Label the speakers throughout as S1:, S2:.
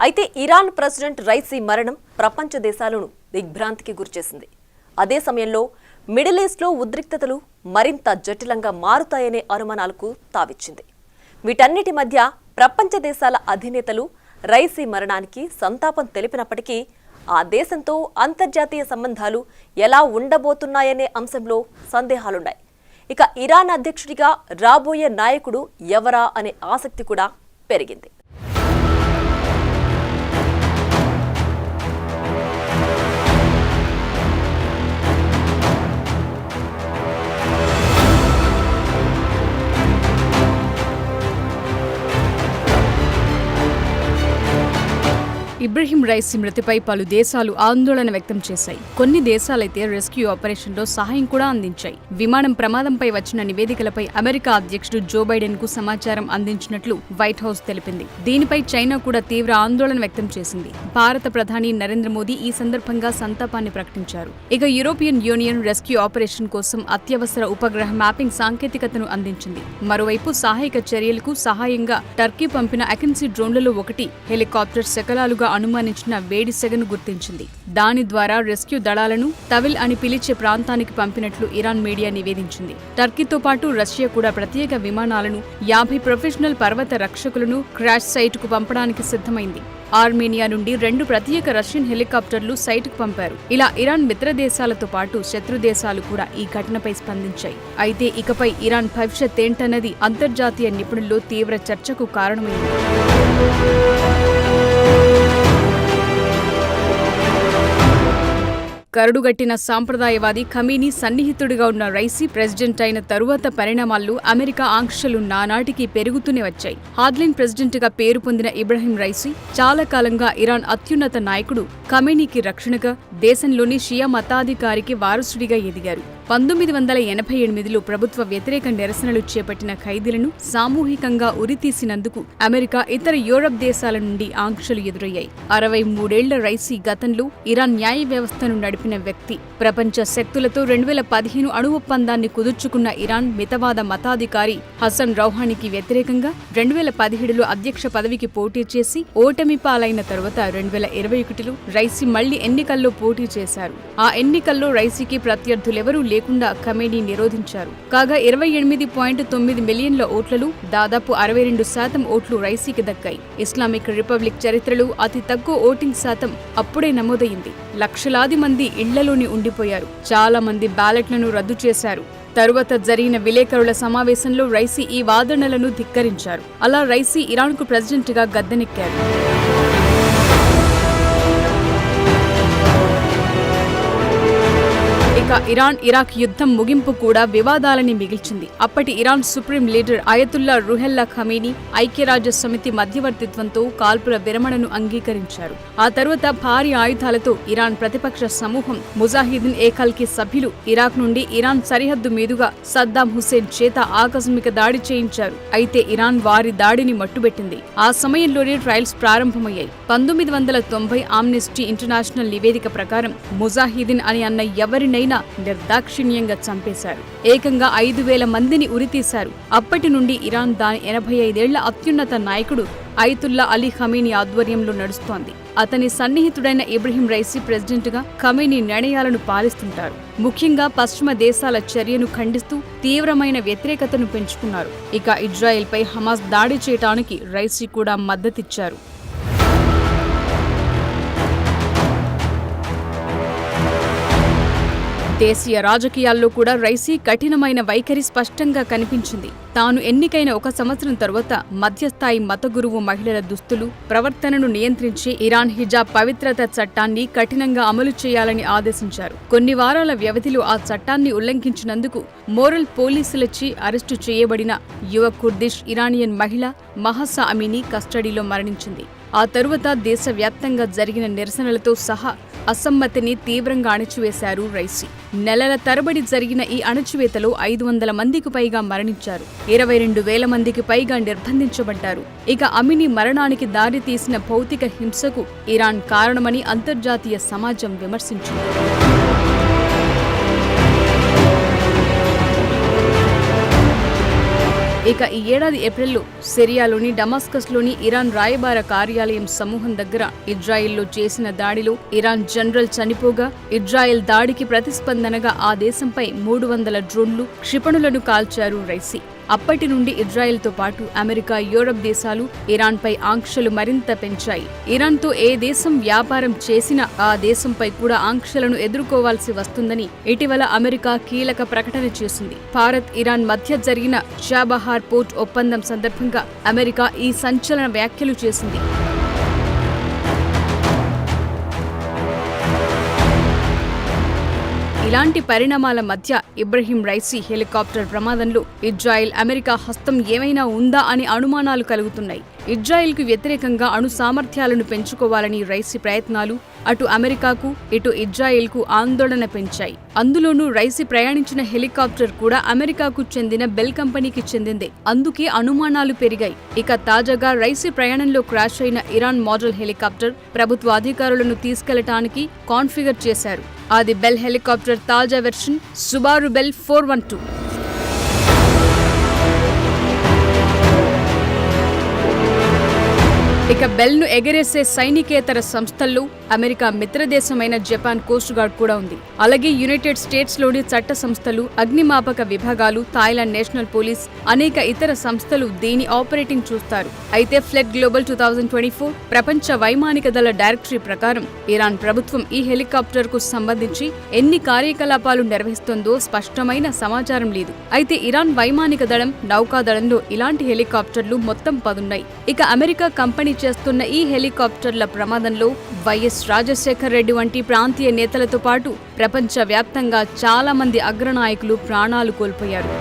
S1: అయితే Iran president Raisi మరణం ప్రపంచ దేశాలను దిగ్భ్రాంతికి గురిచేసింది. అదే సమయంలో మిడిల్ ఈస్ట్లో ఉద్రిక్తతలు మరింత జటిలంగా మారుతాయనే అనుమానాలకు తావిచ్చింది. వీటన్నిటి మధ్య ప్రపంచ దేశాల అధినేతలు రైసీ మరణానికి సంతాపం తెలిపినప్పటికీ ఆ దేశంతో అంతర్జాతీయ సంబంధాలు ఎలా ఉండబోతున్నాయనే అంశంలో సందేహాలున్నాయి. ఇక ఇరాన్ అధ్యక్షుడిగా రాబోయే నాయకుడు ఎవరా అనే ఆసక్తి కూడా పెరిగింది.
S2: ఇబ్రహీం రైసీ మృతిపై పలు దేశాలు ఆందోళన వ్యక్తం చేశాయి. కొన్ని దేశాలైతే రెస్క్యూ ఆపరేషన్లో సహాయం కూడా అందించాయి. విమానం ప్రమాదంపై వచ్చిన నివేదికలపై అమెరికా అధ్యక్షుడు జో బైడెన్ కు సమాచారం అందించినట్లు వైట్ హౌస్ తెలిపింది. దీనిపై చైనా కూడా తీవ్ర ఆందోళన వ్యక్తం చేసింది. భారత ప్రధాని నరేంద్ర మోదీ ఈ సందర్భంగా సంతాపాన్ని ప్రకటించారు. ఇక యూరోపియన్ యూనియన్ రెస్క్యూ ఆపరేషన్ కోసం అత్యవసర ఉపగ్రహ మ్యాపింగ్ సాంకేతికతను అందించింది. మరోవైపు సహాయక చర్యలకు సహాయంగా టర్కీ పంపిన అకెన్సీ డ్రోన్లలో ఒకటి హెలికాప్టర్ శకలాలుగా అనుమానించిన వేడి సెగను గుర్తించింది. దాని ద్వారా రెస్క్యూ దళాలను తవిల్ అని పిలిచే ప్రాంతానికి పంపినట్లు ఇరాన్ మీడియా నివేదించింది. టర్కీతో పాటు రష్యా కూడా ప్రత్యేక విమానాలను 50 ప్రొఫెషనల్ పర్వత రక్షకులను క్రాష్ సైటుకు పంపడానికి సిద్ధమైంది. ఆర్మేనియా నుండి 2 ప్రత్యేక రష్యన్ హెలికాప్టర్లు సైటుకు పంపారు. ఇలా ఇరాన్ మిత్ర దేశాలతో పాటు శత్రు దేశాలు కూడా ఈ ఘటనపై స్పందించాయి. అయితే ఇకపై ఇరాన్ భవిష్యత్ ఏంటన్నది అంతర్జాతీయ నిపుణుల్లో తీవ్ర చర్చకు కారణమైంది. కరడుగట్టిన సాంప్రదాయవాది ఖమీనీ సన్నిహితుడిగా ఉన్న రైసీ ప్రెసిడెంట్ అయిన తరువాత పరిణామాల్లో అమెరికా ఆంక్షలు నానాటికి పెరుగుతూనే వచ్చాయి. హార్డ్లైన్ ప్రెసిడెంట్ గా పేరు పొందిన ఇబ్రహీం రైసీ చాలా కాలంగా ఇరాన్ అత్యున్నత నాయకుడు ఖమీనీకి రక్షణగా, దేశంలోని షియా మతాధికారికి వారసుడిగా ఎదిగారు. 1988లో ప్రభుత్వ వ్యతిరేక నిరసనలు చేపట్టిన ఖైదీలను సామూహికంగా ఉరితీసినందుకు అమెరికా, ఇతర యూరప్ దేశాల నుండి ఆంక్షలు ఎదురయ్యాయి. 63 ఏళ్ల రైసీ గతంలో ఇరాన్ న్యాయ వ్యవస్థను నడిపిన వ్యక్తి. ప్రపంచ శక్తులతో 2015 అణు ఒప్పందాన్ని కుదుర్చుకున్న ఇరాన్ మితవాద మతాధికారి హసన్ రౌహానీకి వ్యతిరేకంగా 2017లో అధ్యక్ష పదవికి పోటీ చేసి ఓటమి పాలైన తరువాత 2021లో రైసీ మళ్లీ ఎన్నికల్లో పోటీ చేశారు. ఆ ఎన్నికల్లో రైసీకి ప్రత్యర్థులెవరూ లేకుండా ఖమేనీ నిరోధించారు. కాగా 28.9 మిలియన్ల ఓట్లలో దాదాపు 62% ఓట్లు రైసీకి దక్కాయి. ఇస్లామిక్ రిపబ్లిక్ చరిత్రలో అతి తక్కువ ఓటింగ్ శాతం అప్పుడే నమోదైంది. లక్షలాది మంది ఇళ్లలోనే ఉండిపోయారు. చాలా మంది బ్యాలెట్లను రద్దు చేశారు. తరువాత జరిగిన విలేకరుల సమావేశంలో రైసీ ఈ వాదనలను ధిక్కరించారు. అలా రైసీ ఇరాన్కు ప్రెసిడెంట్గా గద్దెనెక్కారు. ఇక ఇరాన్ ఇరాక్ యుద్ధం ముగింపు కూడా వివాదాలని మిగిల్చింది. అప్పటి ఇరాన్ సుప్రీం లీడర్ అయతుల్లా రుహెల్లా ఖమీనీ ఐక్యరాజ్య సమితి మధ్యవర్తిత్వంతో కాల్పుల విరమణను అంగీకరించారు. ఆ తరువాత భారీ ఆయుధాలతో ఇరాన్ ప్రతిపక్ష సమూహం ముజాహిదీన్ ఏకల్కి సభ్యులు ఇరాక్ నుండి ఇరాన్ సరిహద్దు మీదుగా సద్దాం హుస్సేన్ చేత ఆకస్మిక దాడి చేయించారు. అయితే ఇరాన్ వారి దాడిని మట్టుబెట్టింది. ఆ సమయంలోనే ట్రయల్స్ ప్రారంభమయ్యాయి. 1990 ఆమ్నెస్టీ ఇంటర్నేషనల్ నివేదిక ప్రకారం ముజాహిదీన్ అని అన్న ఎవరినైనా నిర్దాక్షిణ్యంగా చంపేశారు. ఏకంగా 5,000 మందిని ఉరితీశారు. అప్పటి నుండి ఇరాన్ దాని 85 ఏళ్ల అత్యున్నత నాయకుడు అయతుల్లా అలీ ఖమీనీ ఆధ్వర్యంలో నడుస్తోంది. అతని సన్నిహితుడైన ఇబ్రహీం రైసీ ప్రెసిడెంట్గా ఖమీనీ నిర్ణయాలను పాలిస్తుంటారు. ముఖ్యంగా పశ్చిమ దేశాల చర్యను ఖండిస్తూ తీవ్రమైన వ్యతిరేకతను పెంచుకున్నారు. ఇక ఇజ్రాయెల్పై హమాస్ దాడి చేయడానికి రైసీ కూడా మద్దతిచ్చారు. దేశీయ రాజకీయాల్లో కూడా రైసీ కఠినమైన వైఖరి స్పష్టంగా కనిపించింది. తాను ఎన్నికైన 1 సంవత్సరం తరువాత మధ్యస్థాయి మత గురువు మహిళల దుస్తులు, ప్రవర్తనను నియంత్రించి ఇరాన్ హిజాబ్ పవిత్రత చట్టాన్ని కఠినంగా అమలు చేయాలని ఆదేశించారు. కొన్ని వారాల వ్యవధిలో ఆ చట్టాన్ని ఉల్లంఘించినందుకు మోరల్ పోలీసులచే అరెస్టు చేయబడిన యువ కుర్దిష్ ఇరానియన్ మహిళ మహసా అమీనీ కస్టడీలో మరణించింది. ఆ తరువాత దేశవ్యాప్తంగా జరిగిన నిరసనలతో సహా అసమ్మతిని తీవ్రంగా అణచివేశారు రైసీ. నెలల తరబడి జరిగిన ఈ అణచివేతలో 500 మందికి పైగా మరణించారు. 22,000 మందికి పైగా నిర్బంధించబడ్డారు. ఇక అమినీ మరణానికి దారి తీసిన భౌతిక హింసకు ఇరాన్ కారణమని అంతర్జాతీయ సమాజం విమర్శించింది. ఇక ఈ ఏడాది ఏప్రిల్లో సిరియాలోని డమాస్కస్లోని ఇరాన్ రాయబార కార్యాలయం సమూహం దగ్గర ఇజ్రాయెల్లో చేసిన దాడిలో ఇరాన్ జనరల్ చనిపోగా ఇజ్రాయెల్ దాడికి ప్రతిస్పందనగా ఆ దేశంపై 300 డ్రోన్లు క్షిపణులను కాల్చారు రైసీ. అప్పటి నుండి ఇజ్రాయెల్తో పాటు అమెరికా, యూరప్ దేశాలు ఇరాన్పై ఆంక్షలు మరింత పెంచాయి. ఇరాన్తో ఏ దేశం వ్యాపారం చేసినా ఆ దేశంపై కూడా ఆంక్షలను ఎదుర్కోవాల్సి వస్తుందని ఇటీవల అమెరికా కీలక ప్రకటన చేసింది. భారత్, ఇరాన్ మధ్య జరిగిన చాబహార్ పోర్ట్ ఒప్పందం సందర్భంగా అమెరికా ఈ సంచలన వ్యాఖ్యలు చేసింది. ఇలాంటి పరిణామాల మధ్య ఇబ్రహీం రైసీ హెలికాప్టర్ ప్రమాదంలో ఇజ్రాయెల్, అమెరికా హస్తం ఏమైనా ఉందా అని అనుమానాలు కలుగుతున్నాయి. ఇజ్రాయెల్కు వ్యతిరేకంగా అణు సామర్థ్యాలను పెంచుకోవాలని రైసీ ప్రయత్నాలు అటు అమెరికాకు, ఇటు ఇజ్రాయెల్కు ఆందోళన పెంచాయి. అందులోనూ రైసీ ప్రయాణించిన హెలికాప్టర్ కూడా అమెరికాకు చెందిన బెల్ కంపెనీకి చెందిందే. అందుకే అనుమానాలు పెరిగాయి. ఇక తాజాగా రైసీ ప్రయాణంలో క్రాష్ అయిన ఇరాన్ మోడల్ హెలికాప్టర్ ప్రభుత్వ అధికారులను తీసుకెళ్లటానికి కాన్ఫిగర్ చేశారు. అది బెల్ హెలికాప్టర్ తాజా వెర్షన్ సుబారు బెల్ 412. ఇక బెల్ను ఎగరేసే సైనికేతర సంస్థల్లో అమెరికా మిత్రదేశమైన జపాన్ కోస్ట్ గార్డ్ కూడా ఉంది. అలాగే యునైటెడ్ స్టేట్స్లోని చట్ట సంస్థలు, అగ్నిమాపక విభాగాలు, థాయిలాండ్ నేషనల్ పోలీస్, అనేక ఇతర సంస్థలు దీని ఆపరేటింగ్ చూస్తారు. అయితే ఫ్లెట్ గ్లోబల్ 2024 ప్రపంచ వైమానిక దళ డైరెక్టరీ ప్రకారం ఇరాన్ ప్రభుత్వం ఈ హెలికాప్టర్కు సంబంధించి ఎన్ని కార్యకలాపాలు నిర్వహిస్తోందో స్పష్టమైన సమాచారం లేదు. అయితే ఇరాన్ వైమానిక దళం, నౌకాదళంలో ఇలాంటి హెలికాప్టర్లు మొత్తం 10 ఉన్నాయి. ఇక అమెరికా కంపెనీ చేస్తున్న ఈ హెలికాప్టర్ల ప్రమాదంలో వైఎస్ రాజశేఖర్ రెడ్డి వంటి ప్రాంతీయ నేతలతో పాటు ప్రపంచ వ్యాప్తంగా చాలా మంది అగ్రనాయకులు ప్రాణాలు కోల్పోయారు.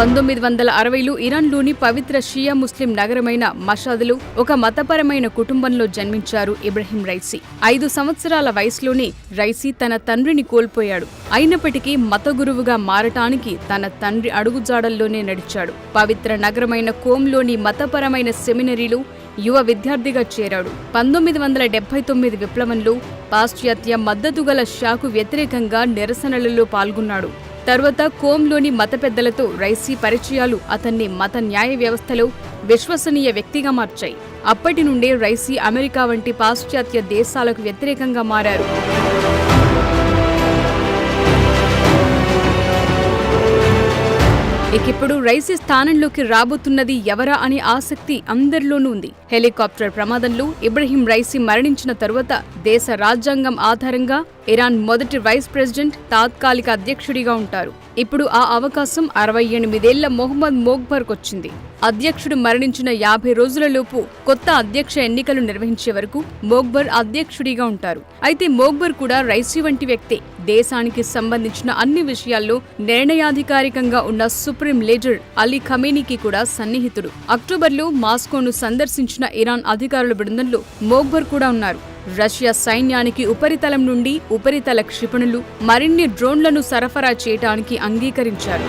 S2: 1960లో ఇరాన్లోని పవిత్ర షియా ముస్లిం నగరమైన మషాద్లో ఒక మతపరమైన కుటుంబంలో జన్మించారు ఇబ్రహీం రైసీ. 5 సంవత్సరాల వయసులోనే రైసీ తన తండ్రిని కోల్పోయాడు. అయినప్పటికీ మత గురువుగా మారటానికి తన తండ్రి అడుగుజాడల్లోనే నడిచాడు. పవిత్ర నగరమైన కోమ్లోని మతపరమైన సెమినరీలో యువ విద్యార్థిగా చేరాడు. 1979 విప్లవంలో పాశ్చాత్య మద్దతుగల షాకు వ్యతిరేకంగా నిరసనలలో పాల్గొన్నాడు. తర్వాత కోమ్లోని మత పెద్దలతో రైసీ పరిచయాలు అతన్ని మత న్యాయ వ్యవస్థలో విశ్వసనీయ వ్యక్తిగా మార్చాయి. అప్పటి నుండే రైసీ అమెరికా వంటి పాశ్చాత్య దేశాలకు వ్యతిరేకంగా మారారు. ఇకిప్పుడు రైసీ స్థానంలోకి రాబోతున్నది ఎవరా అనే ఆసక్తి అందరిలోనూ ఉంది. హెలికాప్టర్ ప్రమాదంలో ఇబ్రహీం రైసీ మరణించిన తరువాత దేశ రాజ్యాంగం ఆధారంగా ఇరాన్ మొదటి వైస్ ప్రెసిడెంట్, తాత్కాలిక అధ్యక్షుడిగా ఉంటారు. ఇప్పుడు ఆ అవకాశం 68 ఏళ్ల మొహమ్మద్ మోగ్బర్కొచ్చింది. అధ్యక్షుడు మరణించిన 50 రోజులలోపు కొత్త అధ్యక్ష ఎన్నికలు నిర్వహించే వరకు మోగ్బర్ అధ్యక్షుడిగా ఉంటారు. అయితే మోగ్బర్ కూడా రైసీ వంటి వ్యక్తే. దేశానికి సంబంధించిన అన్ని విషయాల్లో నిర్ణయాధికారికంగా ఉన్న సుప్రీం లీడర్ అలీ ఖమేనీకి కూడా సన్నిహితుడు. అక్టోబర్లో మాస్కోను సందర్శించిన ఇరాన్ అధికారుల బృందంలో మోగ్బర్ కూడా ఉన్నారు. రష్యా సైన్యానికి ఉపరితలం నుండి ఉపరితల క్షిపణులు, మరిన్ని డ్రోన్లను సరఫరా చేయడానికి అంగీకరించారు.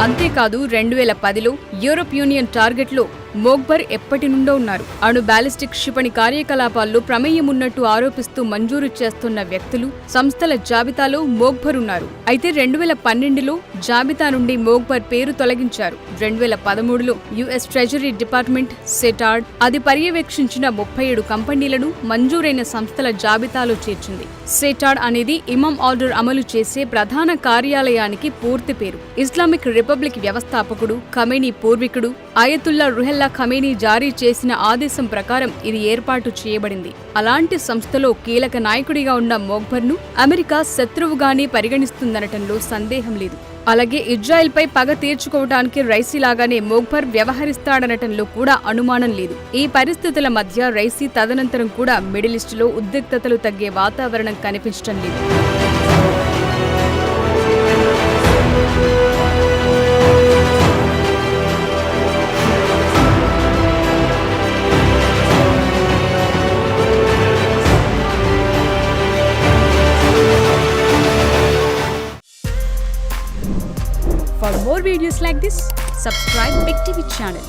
S2: అంతేకాదు 2010లో యూరోప్ యూనియన్ టార్గెట్లో మోగ్బర్ ఎప్పటి నుండో ఉన్నారు. అణు బాలిస్టిక్ క్షిపణి కార్యకలాపాల్లో ప్రమేయం ఉన్నట్టు ఆరోపిస్తూ మంజూరు చేస్తున్న వ్యక్తులు, సంస్థల జాబితాలో మోగ్బర్ ఉన్నారు. అయితే 2012లో జాబితా నుండి మోగ్బర్ పేరు తొలగించారు. 2013లో యుఎస్ ట్రెజరీ డిపార్ట్మెంట్ సెటార్డ్ అది పర్యవేక్షించిన 37 కంపెనీలను మంజూరైన సంస్థల జాబితాలో చేర్చింది. సెటార్డ్ అనేది ఇమాం ఆర్డర్ అమలు చేసే ప్రధాన కార్యాలయానికి పూర్తి పేరు. ఇస్లామిక్ రిపబ్లిక్ వ్యవస్థాపకుడు, ఖమేనీ పూర్వీకుడు అయతుల్లా రుహెల్లా ఖమేనీ జారీ చేసిన ఆదేశం ప్రకారం ఇది ఏర్పాటు చేయబడింది. అలాంటి సంస్థలో కీలక నాయకుడిగా ఉన్న మోగ్బర్ను అమెరికా శత్రువుగానే పరిగణిస్తుందనటంలో సందేహం లేదు. అలాగే ఇజ్రాయెల్పై పగ తీర్చుకోవడానికి రైసీలాగానే మోగ్బర్ వ్యవహరిస్తాడనటంలో కూడా అనుమానం లేదు. ఈ పరిస్థితుల మధ్య రైసీ తదనంతరం కూడా మిడిల్ ఈస్టులో ఉద్రిక్తతలు తగ్గే వాతావరణం కనిపించడం లేదు. For more videos like this, subscribe Big TV channel.